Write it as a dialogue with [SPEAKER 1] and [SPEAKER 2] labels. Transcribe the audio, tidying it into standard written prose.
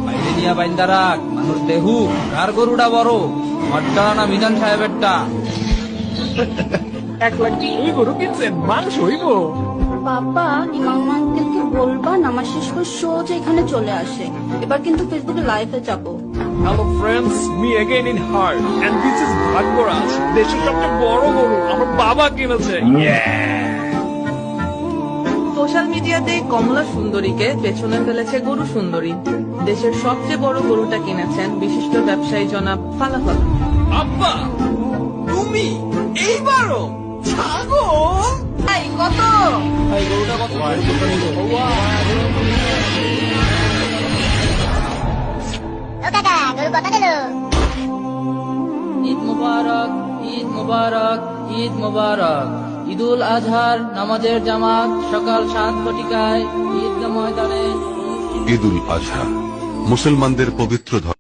[SPEAKER 1] বাইরে নিয়ে বাইন্দা রাখ, মানুষ দেহু কার গরুটা বড়, আমারটা না মিজান সাহেবেরটা।
[SPEAKER 2] 1 লাখ দিয়ে এই গরু কিনছেন, মাংস হইব।
[SPEAKER 3] বাবা, ইমাম আঙ্কেলকে বলবা নামাজ শেষ করে সোজা এখানে চলে আসে। এবার কিন্তু ফেসবুকে লাইভে যাবো।
[SPEAKER 2] Hello friends, me again in heart and this is Bhagyaraj. দেশের সবচেয়ে বড় গরু আমার বাবা কিনেছে।
[SPEAKER 4] সোশ্যাল মিডিয়াতে কমলা সুন্দরীকে পেছনে ফেলেছে গরু সুন্দরী। দেশের সবচেয়ে বড় গরুটা কিনেছেন বিশিষ্ট ব্যবসায়ী জনাব ফালাফল।
[SPEAKER 1] আব্বা, তুমি এইবারও ছাগল?
[SPEAKER 4] এই কত?
[SPEAKER 1] এই গরুটা কত? ঈদ মুবারক, ঈদ মুবারক, ঈদ মুবারক। ঈদুল আজহার নামাজের জামাত সকাল 7 ঘটিকায় ঈদগাহ ময়দানে।
[SPEAKER 5] ঈদুল আজহা মুসলমানদের পবিত্র ধর্ম।